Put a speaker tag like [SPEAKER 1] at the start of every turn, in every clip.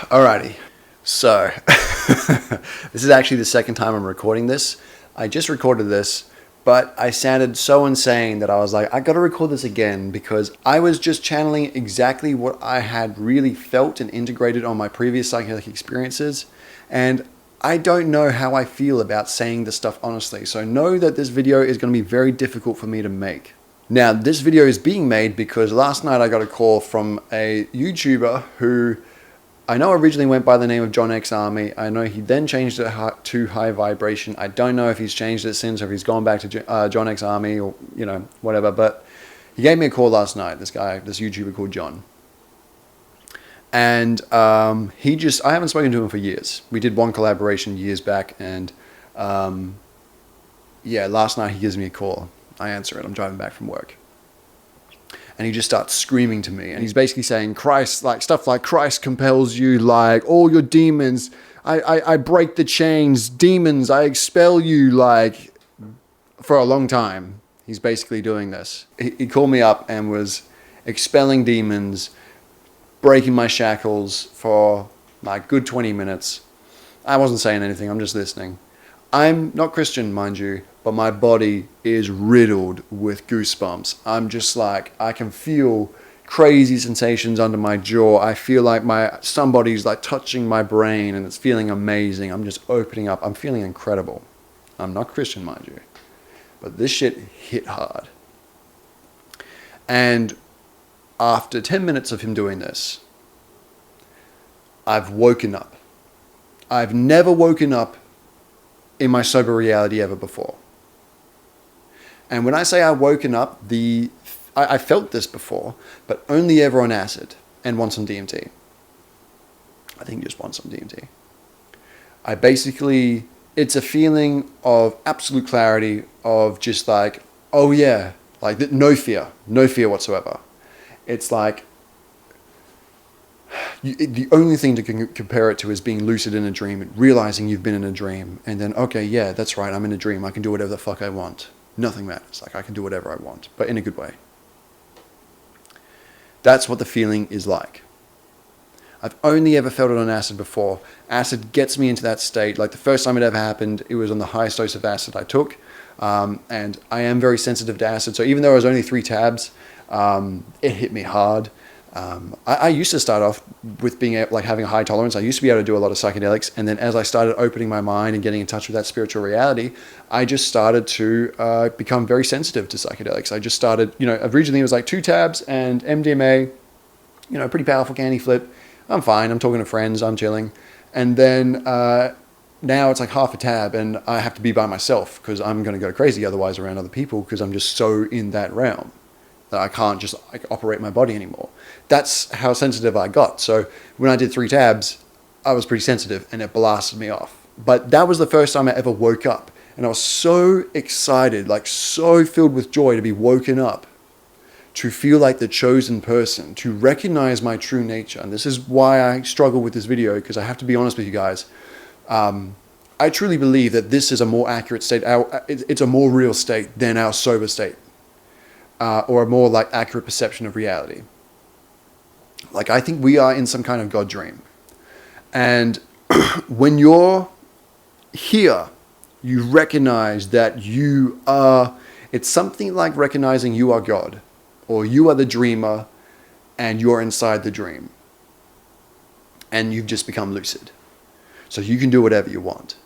[SPEAKER 1] Alrighty, so this is actually the second time I'm recording this. I just recorded this, but I sounded so insane that I was like, I gotta record this again because I was just channeling exactly what I had really felt and integrated on my previous psychedelic experiences, and I don't know how I feel about saying this stuff honestly, so know that this video is going to be very difficult for me to make. Now, this video is being made because last night I got a call from a YouTuber who I know originally went by the name of JonXarmy. I know he then changed it to High Vibration. I don't know if he's changed it since or if he's gone back to JonXarmy or, you know, whatever. But he gave me a call last night, this YouTuber called John. And I haven't spoken to him for years. We did one collaboration years back. And yeah, last night he gives me a call. I answer it. I'm driving back from work. And he just starts screaming to me. And he's basically saying, Christ, like stuff like Christ compels you, like all your demons. I break the chains. Demons, I expel you, like for a long time. He's basically doing this. He called me up and was expelling demons, breaking my shackles for like good 20 minutes. I wasn't saying anything. I'm just listening. I'm not Christian, mind you, but my body is riddled with goosebumps. I'm just like, I can feel crazy sensations under my jaw. I feel like somebody's like touching my brain and it's feeling amazing. I'm just opening up. I'm feeling incredible. I'm not Christian, mind you, but this shit hit hard. And after 10 minutes of him doing this, I've woken up. I've never woken up in my sober reality ever before. And when I say I've woken up, I felt this before, but only ever on acid and once on DMT. I think just once on DMT. It's a feeling of absolute clarity of just like, oh yeah, like no fear whatsoever. It's like, the only thing to compare it to is being lucid in a dream, realizing you've been in a dream, and then, okay, yeah, that's right, I'm in a dream, I can do whatever the fuck I want. Nothing matters, like I can do whatever I want, but in a good way. That's what the feeling is like. I've only ever felt it on acid before. Acid gets me into that state. Like the first time it ever happened, it was on the highest dose of acid I took, and I am very sensitive to acid, so even though it was only 3 tabs, it hit me hard. I used to start off with being like having a high tolerance. I used to be able to do a lot of psychedelics, and then as I started opening my mind and getting in touch with that spiritual reality, I just started to become very sensitive to psychedelics. I just started, originally it was like 2 tabs and MDMA, pretty powerful candy flip. I'm fine. I'm talking to friends. I'm chilling, and then now it's like half a tab, and I have to be by myself because I'm going to go crazy otherwise around other people because I'm just so in that realm that I can't just operate my body anymore. That's how sensitive I got. So when I did 3 tabs, I was pretty sensitive and it blasted me off. But that was the first time I ever woke up. And I was so excited, like so filled with joy to be woken up, to feel like the chosen person, to recognize my true nature. And this is why I struggle with this video, because I have to be honest with you guys. I truly believe that this is a more accurate state. It's a more real state than our sober state. Or a more like accurate perception of reality. Like I think we are in some kind of God dream. And when you're here, you recognize that it's something like recognizing you are God, or you are the dreamer and you're inside the dream. And you've just become lucid. So you can do whatever you want.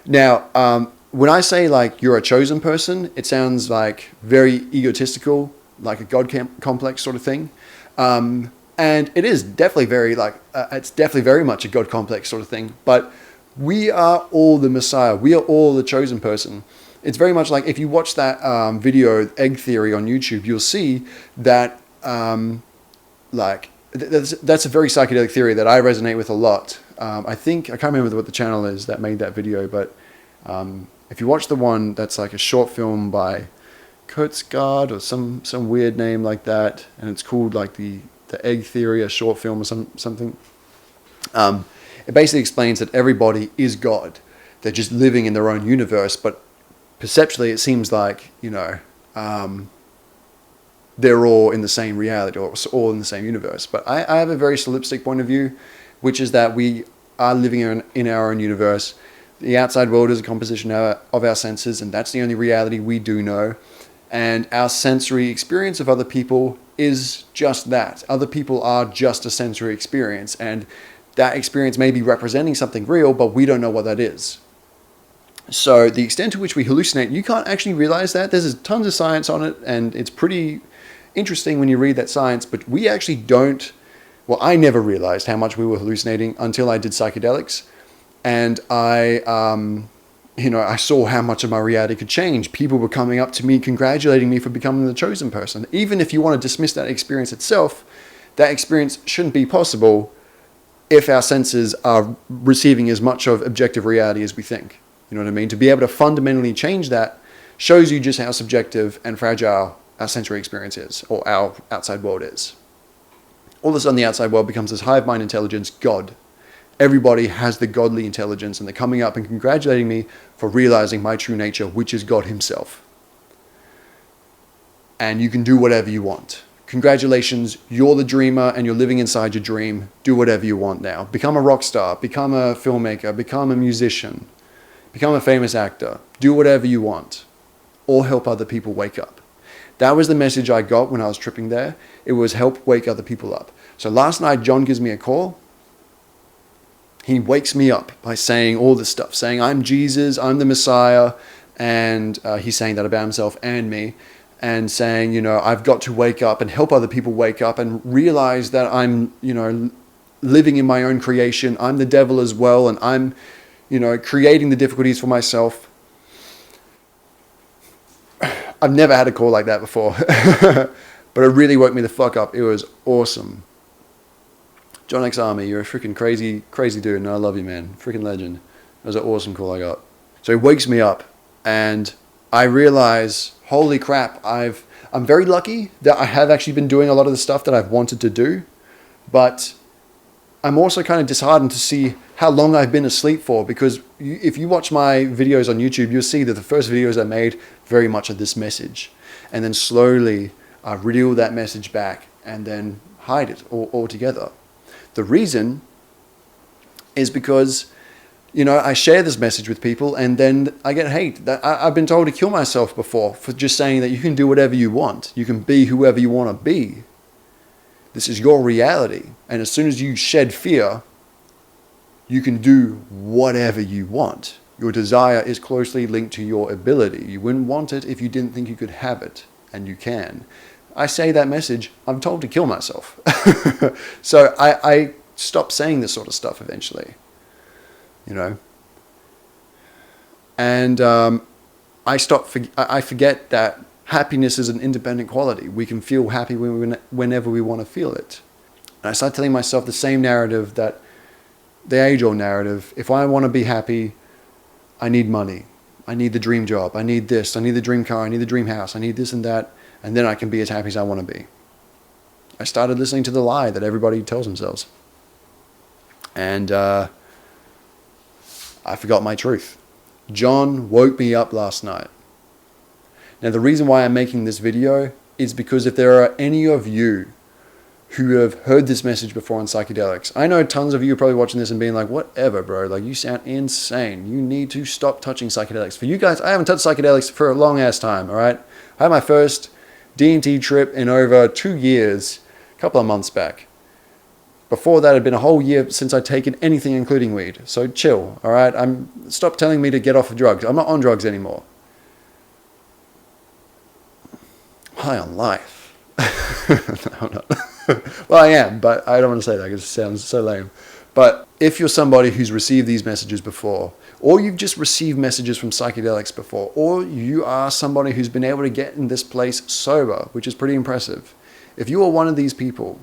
[SPEAKER 1] Now, when I say like you're a chosen person, it sounds like very egotistical, like a God complex sort of thing. And it is definitely it's definitely very much a God complex sort of thing. But we are all the Messiah. We are all the chosen person. It's very much like if you watch that video, Egg Theory on YouTube, you'll see that that's a very psychedelic theory that I resonate with a lot. I can't remember what the channel is that made that video, but if you watch the one that's like a short film by Kurtzgard or some weird name like that, and it's called like the Egg Theory, a short film or something, it basically explains that everybody is God. They're just living in their own universe, but perceptually it seems like, they're all in the same reality or all in the same universe. But I have a very solipsistic point of view, which is that we are living in our own universe. The outside world is a composition of our senses, and that's the only reality we do know. And our sensory experience of other people is just that. Other people are just a sensory experience, and that experience may be representing something real, but we don't know what that is. So the extent to which we hallucinate, you can't actually realize that. There's tons of science on it, and it's pretty interesting when you read that science, but we actually don't. Well, I never realized how much we were hallucinating until I did psychedelics, and I saw how much of my reality could change. People were coming up to me, congratulating me for becoming the chosen person. Even if you want to dismiss that experience itself, that experience shouldn't be possible if our senses are receiving as much of objective reality as we think. You know what I mean? To be able to fundamentally change that shows you just how subjective and fragile our sensory experience is, or our outside world is. All of a sudden, the outside world becomes this hive mind intelligence, God. Everybody has the godly intelligence, and they're coming up and congratulating me for realizing my true nature, which is God himself. And you can do whatever you want. Congratulations, you're the dreamer and you're living inside your dream. Do whatever you want now. Become a rock star, become a filmmaker, become a musician, become a famous actor. Do whatever you want, or help other people wake up. That was the message I got when I was tripping there. It was help wake other people up. So last night, John gives me a call. He wakes me up by saying all this stuff, saying I'm Jesus, I'm the Messiah, and he's saying that about himself and me, and saying, I've got to wake up and help other people wake up and realize that I'm, living in my own creation. I'm the devil as well, and I'm, creating the difficulties for myself. I've never had a call like that before, but it really woke me the fuck up. It was awesome. JonXarmy, you're a freaking crazy, crazy dude, and I love you, man. Freaking legend. It was an awesome call I got. So he wakes me up, and I realize, holy crap, I'm very lucky that I have actually been doing a lot of the stuff that I've wanted to do, but I'm also kind of disheartened to see how long I've been asleep for, because if you watch my videos on YouTube, you'll see that the first videos I made very much of this message, and then slowly I reel that message back and then hide it altogether. The reason is because, I share this message with people and then I get hate. I've been told to kill myself before for just saying that you can do whatever you want. You can be whoever you want to be. This is your reality. And as soon as you shed fear, you can do whatever you want. Your desire is closely linked to your ability. You wouldn't want it if you didn't think you could have it, and you can. I say that message, I'm told to kill myself. So I stopped saying this sort of stuff eventually, And I forget that happiness is an independent quality. We can feel happy whenever we want to feel it. And I start telling myself the same narrative, that the age-old narrative. If I want to be happy, I need money. I need the dream job. I need this. I need the dream car. I need the dream house. I need this and that. And then I can be as happy as I want to be. I started listening to the lie that everybody tells themselves. And I forgot my truth. John woke me up last night. Now, the reason why I'm making this video is because if there are any of you who have heard this message before on psychedelics, I know tons of you are probably watching this and being like, whatever, bro, like you sound insane. You need to stop touching psychedelics. For you guys, I haven't touched psychedelics for a long ass time, all right? I had my first D&T trip in over 2 years, a couple of months back. Before that, it had been a whole year since I'd taken anything, including weed. So chill, all right? Stop telling me to get off of drugs. I'm not on drugs anymore. High on life. No, I'm not. Well, I am, but I don't want to say that because it sounds so lame. But if you're somebody who's received these messages before, or you've just received messages from psychedelics before, or you are somebody who's been able to get in this place sober, which is pretty impressive. If you are one of these people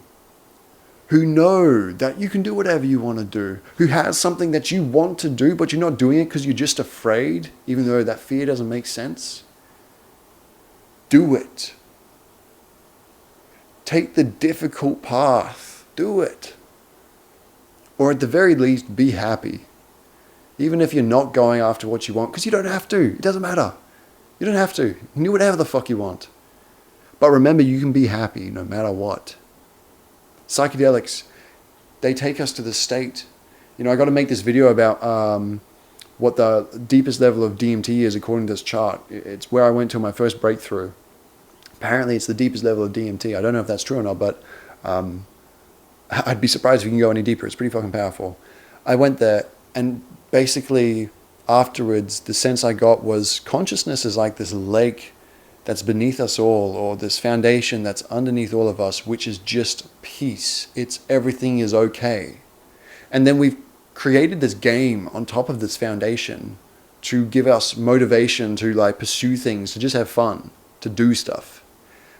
[SPEAKER 1] who know that you can do whatever you want to do, who has something that you want to do, but you're not doing it because you're just afraid, even though that fear doesn't make sense, do it. Take the difficult path. Do it. Or at the very least, be happy. Even if you're not going after what you want, because you don't have to. It doesn't matter. You don't have to. You can do whatever the fuck you want. But remember, you can be happy no matter what. Psychedelics, they take us to this state. You know, I got to make this video about what the deepest level of DMT is according to this chart. It's where I went to my first breakthrough. Apparently it's the deepest level of DMT. I don't know if that's true or not, but I'd be surprised if you can go any deeper. It's pretty fucking powerful. I went there, and basically afterwards, the sense I got was consciousness is like this lake that's beneath us all, or this foundation that's underneath all of us, which is just peace. It's everything is okay. And then we've created this game on top of this foundation to give us motivation to like pursue things, to just have fun, to do stuff.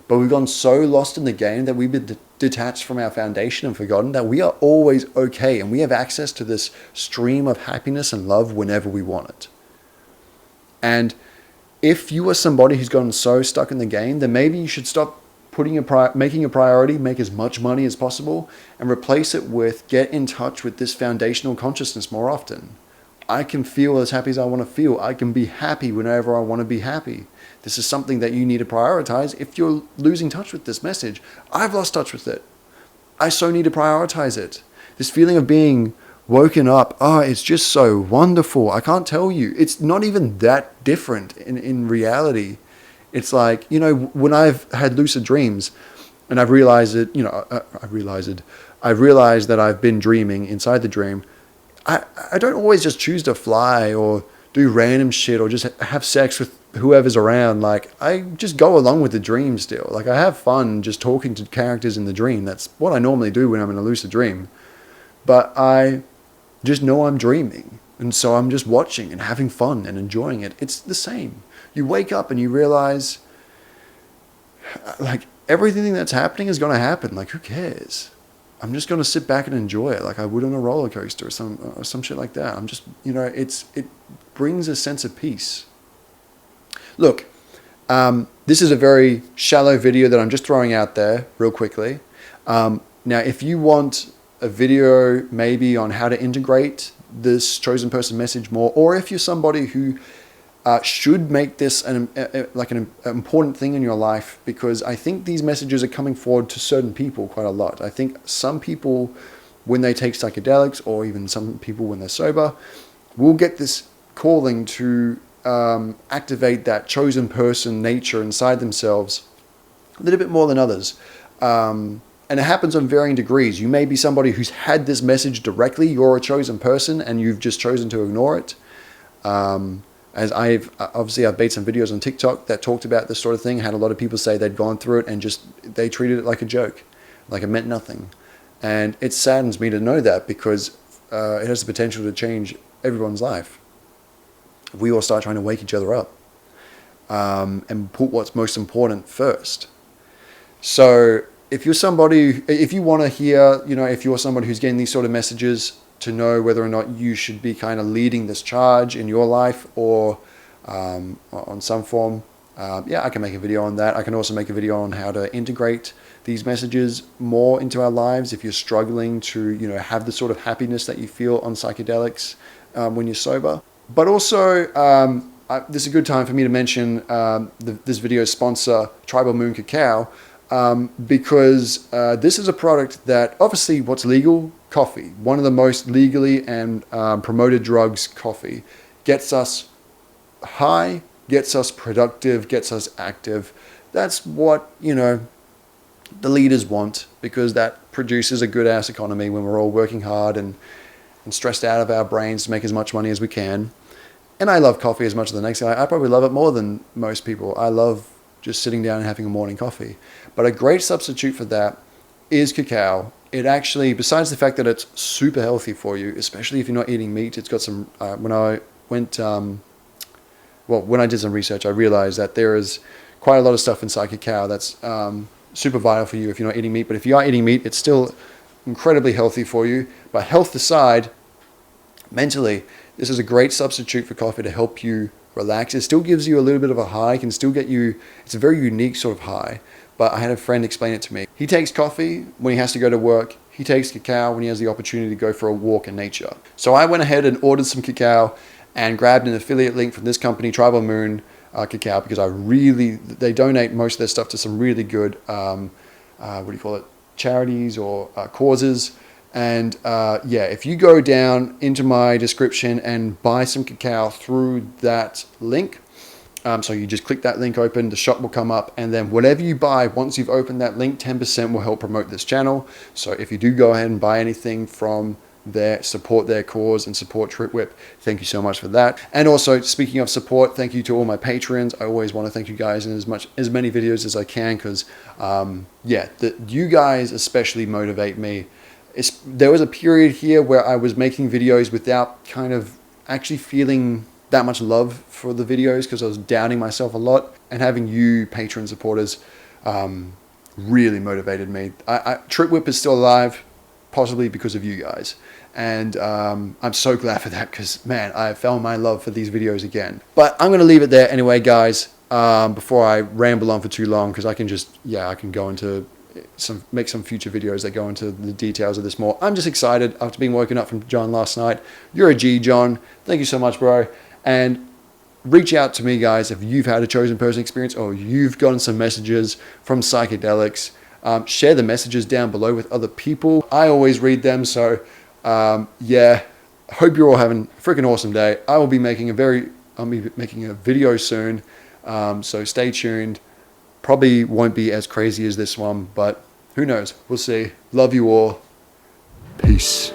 [SPEAKER 1] But we've gone so lost in the game that we've been detached from our foundation and forgotten that we are always okay, and we have access to this stream of happiness and love whenever we want it. And if you are somebody who's gotten so stuck in the game, then maybe you should stop making a priority, make as much money as possible, and replace it with get in touch with this foundational consciousness more often. I can feel as happy as I want to feel. I can be happy whenever I want to be happy. This is something that you need to prioritize. If you're losing touch with this message, I've lost touch with it. I so need to prioritize it. This feeling of being woken up, it's just so wonderful. I can't tell you. It's not even that different in reality. It's like, you know, when I've had lucid dreams and I've realized it, I've realized that I've been dreaming inside the dream. I don't always just choose to fly or do random shit or just have sex with whoever's around. Like, I just go along with the dream still. Like, I have fun just talking to characters in the dream. That's what I normally do when I'm in a lucid dream. But I just know I'm dreaming. And so I'm just watching and having fun and enjoying it. It's the same. You wake up and you realize, like, everything that's happening is going to happen. Like, who cares? I'm just going to sit back and enjoy it like I would on a roller coaster or some shit like that. I'm just, it brings a sense of peace. Look, this is a very shallow video that I'm just throwing out there real quickly. Now, if you want a video maybe on how to integrate this chosen person message more, or if you're somebody who should make this an important thing in your life, because I think these messages are coming forward to certain people quite a lot. I think some people, when they take psychedelics, or even some people when they're sober, will get this calling to activate that chosen person nature inside themselves a little bit more than others. And it happens on varying degrees. You may be somebody who's had this message directly. You're a chosen person and you've just chosen to ignore it. As I've made some videos on TikTok that talked about this sort of thing. Had a lot of people say they'd gone through it and they treated it like a joke, like it meant nothing. And it saddens me to know that, because it has the potential to change everyone's life. We all start trying to wake each other up and put what's most important first. So if you want to hear, if you're somebody who's getting these sort of messages, to know whether or not you should be kind of leading this charge in your life or on some form, I can make a video on that. I can also make a video on how to integrate these messages more into our lives if you're struggling to, have the sort of happiness that you feel on psychedelics when you're sober. But also, this is a good time for me to mention this video's sponsor, Tribal Moon Cacao, because this is a product that, obviously, what's legal? Coffee. One of the most legally and promoted drugs, coffee, gets us high, gets us productive, gets us active. That's what, the leaders want, because that produces a good ass economy when we're all working hard and stressed out of our brains to make as much money as we can. And I love coffee as much as the next guy. I probably love it more than most people. I love just sitting down and having a morning coffee. But a great substitute for that is cacao. It actually, besides the fact that it's super healthy for you, especially if you're not eating meat, it's got some, when I did some research, I realized that there is quite a lot of stuff inside cacao that's super vital for you if you're not eating meat. But if you are eating meat, it's still incredibly healthy for you. But health aside, mentally, this is a great substitute for coffee to help you relax. It still gives you a little bit of a high, can still get you, it's a very unique sort of high. But I had a friend explain it to me. He takes coffee when he has to go to work. He takes cacao when he has the opportunity to go for a walk in nature. So I went ahead and ordered some cacao and grabbed an affiliate link from this company, Tribal Moon Cacao, because they donate most of their stuff to some really good, charities or causes. And yeah, if you go down into my description and buy some cacao through that link, so you just click that link open, the shop will come up, and then whatever you buy, once you've opened that link, 10% will help promote this channel. So if you do go ahead and buy anything from there, support their cause and support TripWhip, thank you so much for that. And also, speaking of support, thank you to all my patrons. I always want to thank you guys in as many videos as I can, because yeah, you guys especially motivate me. There was a period here where I was making videos without kind of actually feeling that much love for the videos, because I was doubting myself a lot, and having you patron supporters really motivated me. TripWhip is still alive, possibly because of you guys, and I'm so glad for that, because man, I found my love for these videos again. But I'm gonna leave it there anyway, guys, before I ramble on for too long, because I can go into make some future videos that go into the details of this more. I'm just excited after being woken up from John last night. You're a G, John. Thank you so much, bro. And reach out to me, guys, if you've had a chosen person experience or you've gotten some messages from psychedelics. Share the messages down below with other people. I always read them. So yeah, hope you're all having a freaking awesome day. I'll be making a video soon. So stay tuned. Probably won't be as crazy as this one, but who knows? We'll see. Love you all. Peace.